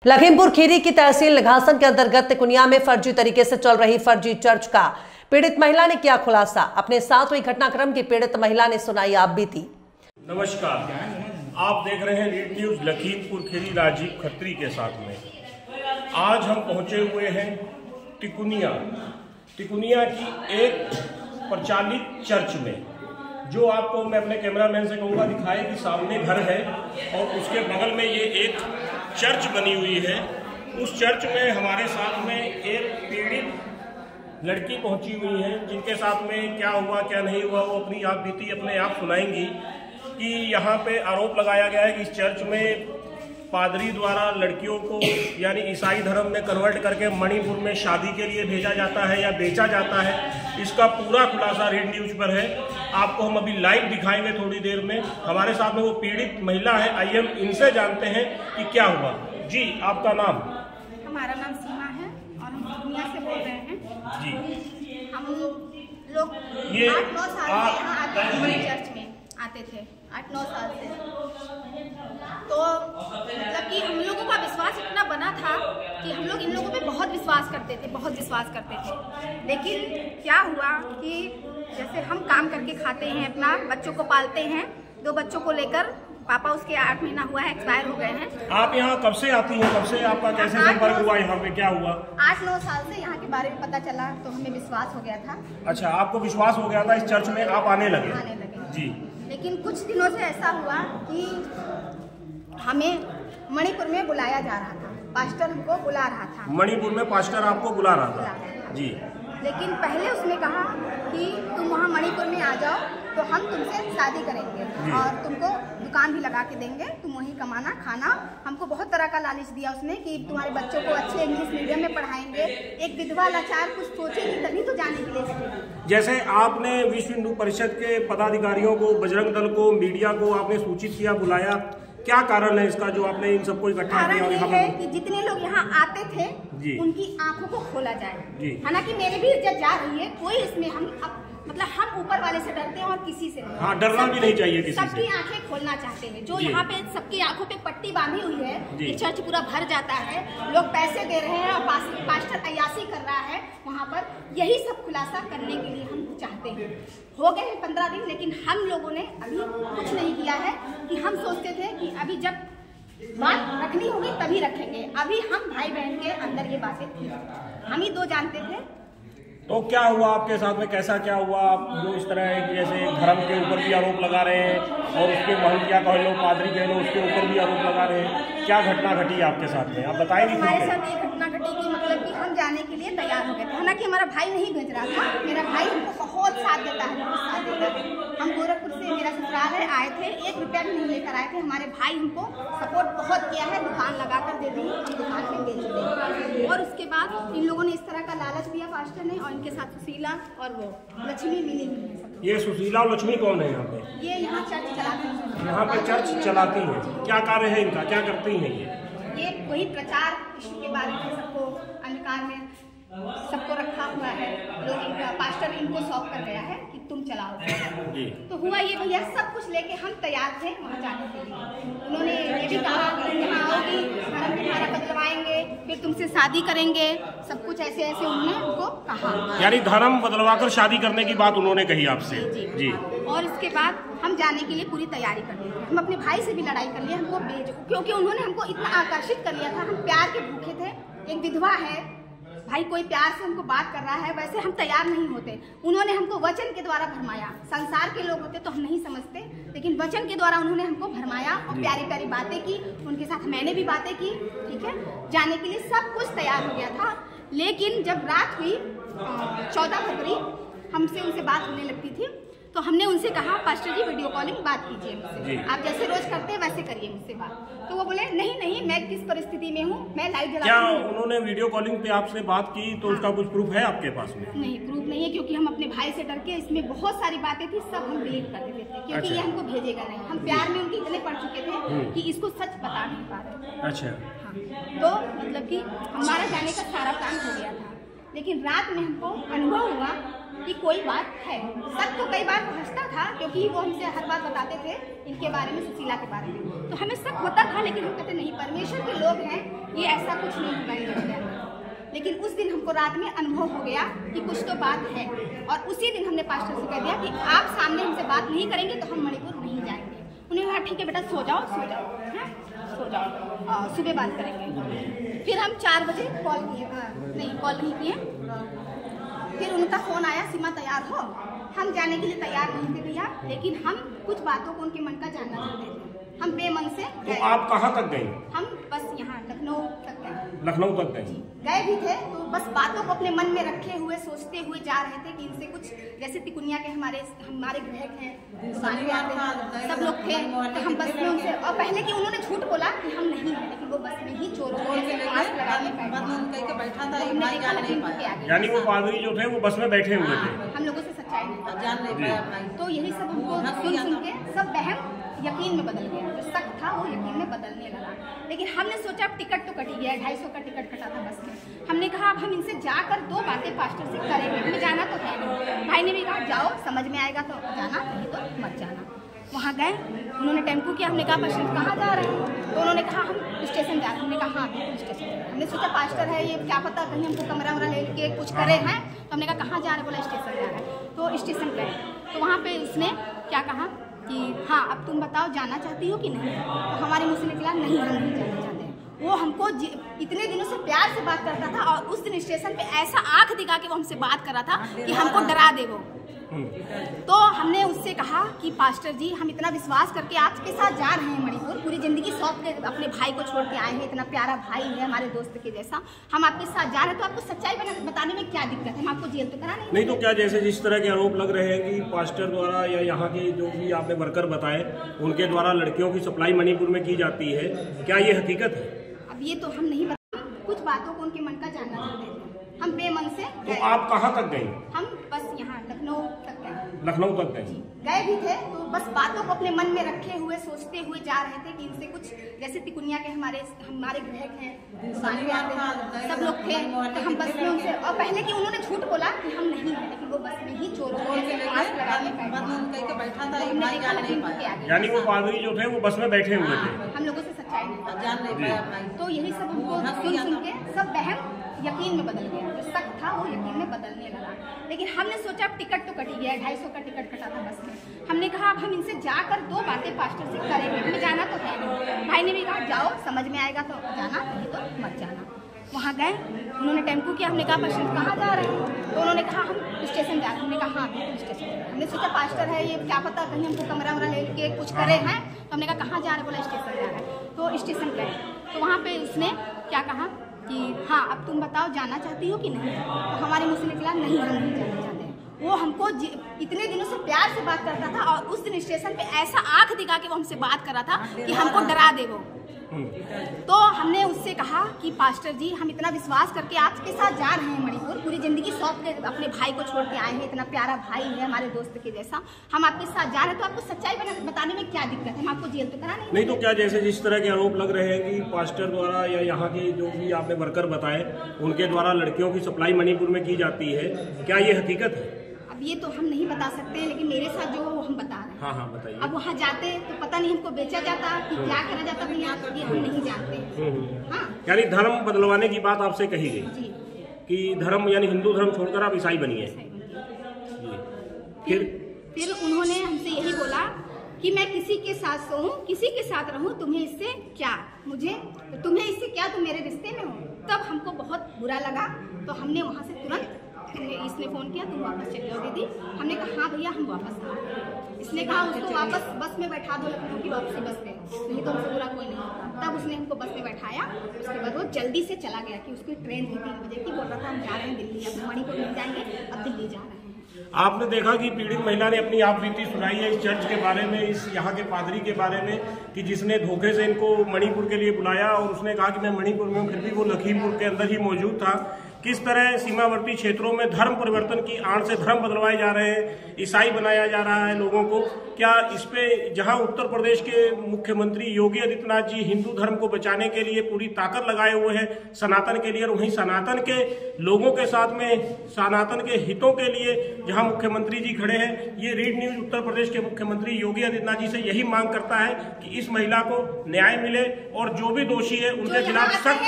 लखीमपुर खीरी की तहसील घासन के अंतर्गत तिकुनिया में फर्जी तरीके से चल रही फर्जी चर्च का पीड़ित महिला ने किया खुलासा। अपने साथ हुई घटनाक्रम की पीड़ित महिला ने सुनाई आप बीती। नमस्कार, आप देख रहे हैं रीड न्यूज लखीमपुर खीरी राजीव खत्री के साथ में। आज हम पहुंचे हुए हैं तिकुनिया की एक प्रचलित चर्च में, जो आपको मैं अपने कैमरामैन से कहूँगा दिखाए कि सामने घर है और उसके बगल में ये एक चर्च बनी हुई है। उस चर्च में हमारे साथ में एक पीड़ित लड़की पहुंची हुई है, जिनके साथ में क्या हुआ क्या नहीं हुआ वो अपनी आप बीती अपने आप सुनाएंगी। कि यहाँ पे आरोप लगाया गया है कि इस चर्च में पादरी द्वारा लड़कियों को यानी ईसाई धर्म में कन्वर्ट करके मणिपुर में शादी के लिए भेजा जाता है या बेचा जाता है। इसका पूरा खुलासा रीड न्यूज पर है, आपको हम अभी लाइव दिखाएंगे थोड़ी देर में। हमारे साथ में वो पीड़ित महिला है, आइए हम इनसे जानते हैं कि क्या हुआ। जी, आपका नाम? हमारा नाम सीमा है और हम दुनिया से बोल रहे हैं। जी, हम लोग 8-9 साल से यहाँ चर्च में आते थे, 8-9 साल से। तो मतलब कि हम लोगों का विश्वास इतना बना था कि हम लोग इन लोगों पे बहुत विश्वास करते थे। लेकिन क्या हुआ कि जैसे हम काम करके खाते हैं, अपना बच्चों को पालते हैं, 2 बच्चों को लेकर, पापा उसके 8 महीना हुआ है, एक्सपायर हो गए हैं। आप यहाँ कब से आती हैं? कब से आपका कैसे संपर्क हुआ? यहाँ पे क्या हुआ? 8-9 साल से यहाँ के बारे में पता चला तो हमें विश्वास हो गया था। अच्छा, आपको विश्वास हो गया था, इस चर्च में आप आने लगे? जी। लेकिन कुछ दिनों से ऐसा हुआ कि हमें मणिपुर में बुलाया जा रहा था, पास्टर हमको बुला रहा था। मणिपुर में पास्टर आपको बुला रहा था? जी। लेकिन पहले उसने कहा कि तुम वहाँ मणिपुर में आ जाओ तो हम तुमसे शादी करेंगे और तुमको दुकान भी लगा के देंगे, तुम वहीं कमाना खाना। हमको बहुत तरह का लालच दिया उसने कि तुम्हारे बच्चों को अच्छे इंग्लिश मीडियम में पढ़ाएंगे। एक विधवा लाचार कुछ सोचेगी तभी तो जाने के लिए। जैसे आपने विश्व हिंदू परिषद के पदाधिकारियों को, बजरंग दल को, मीडिया को आपने सूचित किया, बुलाया, क्या कारण है इसका जो आपने इन सबको इकट्ठा किया? कारण ये है कि जितने लोग यहाँ आते थे उनकी आंखों को खोला जाए। हालांकि मेरी भी इज्जत जा रही है, कोई इसमें हम ऊपर वाले से डरते हैं और किसी से नहीं। हाँ, डरना भी नहीं चाहिए किसी से। सबकी आंखें खोलना चाहते हैं। जो यहाँ पे सबकी आंखों पे पट्टी बांधी हुई है, ये चर्च पूरा भर जाता है, लोग पैसे दे रहे हैं और पास्टर अय्यासी कर रहा है वहाँ पर। यही सब खुलासा करने के लिए हम चाहते हैं। हो गए हैं 15 दिन, लेकिन हम लोगों ने अभी कुछ नहीं किया है। कि हम सोचते थे कि अभी जब बात रखनी होगी तभी रखेंगे। अभी हम भाई बहन के अंदर ये बातें थी, हम ही 2 जानते थे। तो क्या हुआ आपके साथ में? कैसा क्या हुआ? आप जो इस तरह है कि जैसे धर्म के ऊपर भी आरोप लगा रहे हैं और उसके महंतिया कह लो, पादरी कह लो, उसके ऊपर भी आरोप लगा रहे हैं, क्या घटना घटी आपके साथ में? आप बताएंगे? हमारे साथ ये घटना घटी कि मतलब कि हम जाने के लिए तैयार हो गए थे। हालांकि हमारा भाई नहीं भेज रहा था, मेरा भाई हमको बहुत साथ देता है, बहुत साथ देता है। हम गोरखपुर से, मेरा ससुराल है, आए थे, 1 रुपया भी नहीं लेकर आए थे। हमारे भाई हमको सपोर्ट बहुत किया है, दुकान लगा कर दे दी, हम दुकान में बेच दें। और उसके बाद इन लोगों ने इस तरह का लालच दिया पास्टर ने, और इनके साथ सुशीला और वो लक्ष्मी मिली हुई है। ये सुशीला और लक्ष्मी कौन है यहाँ पे? ये यहाँ चर्च चलाती हैं। यहाँ पे चर्च चलाती हैं? क्या कार्य है इनका, क्या करती हैं ये वही प्रचार इश्यू के बारे में सबको अंधकार में सबको रखा हुआ है। लोग इनका पास्टर इनको सौंप कर गया है कि तुम चलाओ। तो हुआ ये भैया, सब कुछ लेके हम तैयार थे वहाँ जाने के लिए। उन्होंने ये भी कहा कि यहाँ आओगी, धर्म तुम्हारा बदलवाएंगे, फिर तुमसे शादी करेंगे, सब कुछ ऐसे ऐसे उन्होंने उनको कहा। यानी धर्म बदलवाकर शादी करने की बात उन्होंने कही आपसे? जी। और इसके बाद हम जाने के लिए पूरी तैयारी कर ली। हम अपने भाई से भी लड़ाई कर लिए, हमको भेजो, क्योंकि उन्होंने हमको इतना आकर्षित कर लिया था। हम प्यार के भूखे थे। एक विधवा है भाई, कोई प्यार से हमको बात कर रहा है, वैसे हम तैयार नहीं होते। उन्होंने हमको वचन के द्वारा भरमाया। संसार के लोग होते तो हम नहीं समझते, लेकिन वचन के द्वारा उन्होंने हमको भरमाया और प्यारी प्यारी बातें की। उनके साथ मैंने भी बातें की, ठीक है। जाने के लिए सब कुछ तैयार हो गया था। लेकिन जब रात हुई 14 फरवरी, हमसे उनसे बात होने लगती थी, तो हमने उनसे कहा पास्टर जी वीडियो कॉलिंग बात कीजिए मुझसे, आप जैसे रोज करते हैं वैसे करिए मुझसे बात। तो वो बोले नहीं मैं किस परिस्थिति में हूँ, मैं लाइव जला। क्या उन्होंने वीडियो कॉलिंग पे आपसे बात की तो उसका कुछ प्रूफ है आपके पास में? नहीं, प्रूफ नहीं है, क्योंकि हम अपने भाई से डर के इसमें बहुत सारी बातें थी, सब हम डिलीट कर देते थे, क्योंकि ये हमको भेजेगा नहीं। हम प्यार में उनके गले पड़ चुके थे कि इसको सच बता नहीं पा रहे। अच्छा। हाँ, तो मतलब कि हमारा जाने का सारा काम हो गया था। लेकिन रात में हमको अनुभव हुआ कि कोई बात है। सच तो कई बार हंसता था, क्योंकि वो हमसे हर बात बताते थे इनके बारे में, सुशीला के बारे में, तो हमें शक होता था, लेकिन हम कहते नहीं, परमेश्वर के लोग हैं, ये ऐसा कुछ नहीं होगा इनके अंदर। लेकिन उस दिन हमको रात में अनुभव हो गया कि कुछ तो बात है, और उसी दिन हमने पास्टर से कह दिया कि आप सामने हमसे बात नहीं करेंगे तो हम मणिपुर नहीं जाएंगे। उन्होंने कहा ठीक है बेटा, सो जाओ सो जाओ, हाँ सो जाओ, सुबह बात करेंगे। फिर हम 4 बजे कॉल नहीं किए। फिर उनका फोन आया, सीमा तैयार हो। हम जाने के लिए तैयार नहीं थे भैया, लेकिन हम कुछ बातों को उनके मन का जानना चाहते थे। हम बेमन से तो आप कहाँ तक गए? हम बस यहाँ लखनऊ तक गए। लखनऊ तक गए? गए भी थे, तो बस बातों को अपने मन में रखे हुए सोचते हुए जा रहे थे कि इनसे कुछ, जैसे तिकुनिया के हमारे ग्राहक हैं, सब लोग थे, तो हम बस में उनसे, और पहले कि उन्होंने झूठ बोला कि हम नहीं हैं, लेकिन वो बस में ही चोरों को मास्क लगा के बैठा था। हमने देखा लेकिन उनके आगे, यानी वो पादरी जो थे वो बस में बैठे हुए थे। हम लोगों से सच्चाई नहीं, तो यही सब हमको सुन के सब बहम यकीन में बदल गया। जो शक था वो यकीन में बदलने लगा। लेकिन हमने सोचा अब टिकट तो कट ही गया, 250 का टिकट कटा था बस में। हमने कहा अब हम इनसे जाकर 2 बातें पास्टर से करेंगे, हमें जाना तो है नहीं। भाई ने भी कहा जाओ, समझ में आएगा तो जाना, नहीं तो मत जाना। वहाँ गए, उन्होंने टेम्पो किया। हमने कहा पास्टर कहाँ जा रहे हैं? तो उन्होंने कहा हम स्टेशन जा रहे हैं। हमने कहा हाँ बिल्कुल स्टेशन। हमने सोचा पास्टर है, ये क्या पता कहीं हमको कमरा वमरा ले के कुछ करे हैं। तो हमने कहा कहाँ जा रहे हैं? बोला स्टेशन जा रहे हैं। तो स्टेशन गए, तो वहाँ पे उसने क्या कहा कि हाँ अब तुम बताओ जाना चाहती हो कि नहीं? तो हमारे मुँह से निकला नहीं, हम नहीं जाना चाहते। वो हमको इतने दिनों से प्यार से बात करता था, और उस दिन स्टेशन पे ऐसा आंख दिखा के वो हमसे बात कर रहा था कि हमको डरा दे वो। तो हमने उससे कहा कि पास्टर जी, हम इतना विश्वास करके आपके साथ जा रहे हैं मणिपुर, पूरी जिंदगी सौंप के अपने भाई को छोड़ के आए हैं, इतना प्यारा भाई है हमारे दोस्त के जैसा, हम आपके साथ जा रहे हैं, तो आपको सच्चाई बताने में क्या दिक्कत है? हम आपको जेल तो करा नहीं। तो क्या जैसे जिस तरह के आरोप लग रहे हैं कि पास्टर द्वारा या यहाँ के जो भी आपने वर्कर बताए उनके द्वारा लड़कियों की सप्लाई मणिपुर में की जाती है, क्या ये हकीकत है? अब ये तो हम नहीं बता, कुछ बातों को उनके मन का जानना चाहते थे। हम बेमन से तो आप कहाँ तक गए? हम बस यहाँ लखनऊ तक गए। लखनऊ तक गए? गए भी थे, तो बस बातों को अपने मन में रखे हुए सोचते हुए जा रहे थे कि इनसे कुछ, जैसे तिकुनिया के हमारे ग्राहक हैं, सब लोग थे, तो हम बस में उनसे, और पहले कि उन्होंने झूठ बोला कि हम नहीं हैं, लेकिन वो बस में ही चोरों को मास्क लगा के बैठा था। हमने देखा लेकिन उनके आगे, यानी वो पादरी जो थे वो बस में बैठे हुए थे। हम लोगों से सच्चाई नहीं, तो यही सब हमको सुन के सब बहम यकीन में बदल गया। जो शक था वो यकीन में बदलने लगा। लेकिन हमने सोचा अब टिकट तो कट ही गया, 250 का टिकट कटा था बस में। हमने कहा अब हम इनसे जाकर 2 बातें पास्टर से करेंगे, हमें जाना तो है नहीं। भाई ने भी कहा जाओ, समझ में आएगा तो जाना, नहीं तो मत जाना। वहाँ गए, उन्होंने टेम्पो किया। हमने कहा पास्टर कहाँ जा रहे हैं? तो उन्होंने कहा हम स्टेशन जा रहे हैं। हमने कहा हाँ बिल्कुल स्टेशन। हमने सोचा पास्टर है, ये क्या पता कहीं हमको कमरा वमरा ले के कुछ करे हैं। तो हमने कहा कहाँ जा रहे हैं? बोला स्टेशन जा रहे हैं। तो स्टेशन गए, तो वहाँ पे उसने क्या कहा कि हाँ अब तुम बताओ जाना चाहती हो कि नहीं? तो हमारे मुँह से निकला नहीं, हम नहीं जाना चाहते। वो हमको इतने दिनों से प्यार से बात करता था, और उस दिन स्टेशन पे ऐसा आंख दिखा के वो हमसे बात कर रहा था कि हमको डरा दे वो। तो हमने उससे कहा कि पास्टर जी, हम इतना विश्वास करके आपके साथ जा रहे हैं मणिपुर, पूरी जिंदगी सौंप के अपने भाई को छोड़ के आए हैं, इतना प्यारा भाई है हमारे दोस्त के जैसा, हम आपके साथ जा रहे हैं, तो आपको सच्चाई बताने में क्या दिक्कत है? हम आपको जेल तो करा नहीं। तो क्या जैसे जिस तरह के आरोप लग रहे हैं कि पास्टर द्वारा या यहाँ के जो भी आपने वर्कर बताए उनके द्वारा लड़कियों की सप्लाई मणिपुर में की जाती है, क्या ये हकीकत है? अब ये तो हम नहीं बता सकते, लेकिन मेरे साथ जो हम बता रहे हैं। हाँ हाँ बताइए। अब वहाँ जाते तो पता नहीं हमको बेचा जाता कि क्या करा जाता भैया, ये हम नहीं जानते। हाँ, यानी धर्म बदलवाने की बात आपसे कही गई जी, कि धर्म यानी हिंदू धर्म छोड़कर आप ईसाई बनिए। फिर उन्होंने हमसे यही बोला कि मैं किसी के साथ सोऊं, किसी के साथ रहूं, तुम्हें इससे क्या, तुम्हें इससे क्या, तुम मेरे रिश्ते में हो। तब हमको बहुत बुरा लगा, तो हमने वहाँ से तुरंत, इसने फोन किया तुम वापस चले जाओ दीदी। हमने कहा हाँ भैया हम वापस आ रहे हैं। इसने कहा उसको वापस बस में बैठा दो, लखनऊ की वापसी बस में, नहीं तो हमसे बुरा कोई नहीं। तब उसने हमको बस में बैठाया। उसके बाद वो जल्दी से चला गया कि उसकी ट्रेन थी 3 बजे की, बोल रहा था हम जा रहे हैं दिल्ली, अब मणिपुर नहीं जाएंगे, अब दिल्ली जा रहे हैं। आपने देखा कि पीड़ित महिला ने अपनी आप बीती सुनाई है इस चर्च के बारे में, इस यहाँ के पादरी के बारे में, कि जिसने धोखे से इनको मणिपुर के लिए बुलाया और उसने कहा कि मैं मणिपुर में हूँ, फिर भी वो लखीमपुर के अंदर ही मौजूद था। किस तरह सीमावर्ती क्षेत्रों में धर्म परिवर्तन की आड़ से धर्म बदलवाए जा रहे हैं, ईसाई बनाया जा रहा है लोगों को। क्या इस पे जहां उत्तर प्रदेश के मुख्यमंत्री योगी आदित्यनाथ जी हिंदू धर्म को बचाने के लिए पूरी ताकत लगाए हुए हैं सनातन के लिए, और वहीं सनातन के लोगों के साथ में सनातन के हितों के लिए जहां मुख्यमंत्री जी खड़े हैं, ये रीड न्यूज उत्तर प्रदेश के मुख्यमंत्री योगी आदित्यनाथ जी से यही मांग करता है कि इस महिला को न्याय मिले और जो भी दोषी है उनके खिलाफ सख्त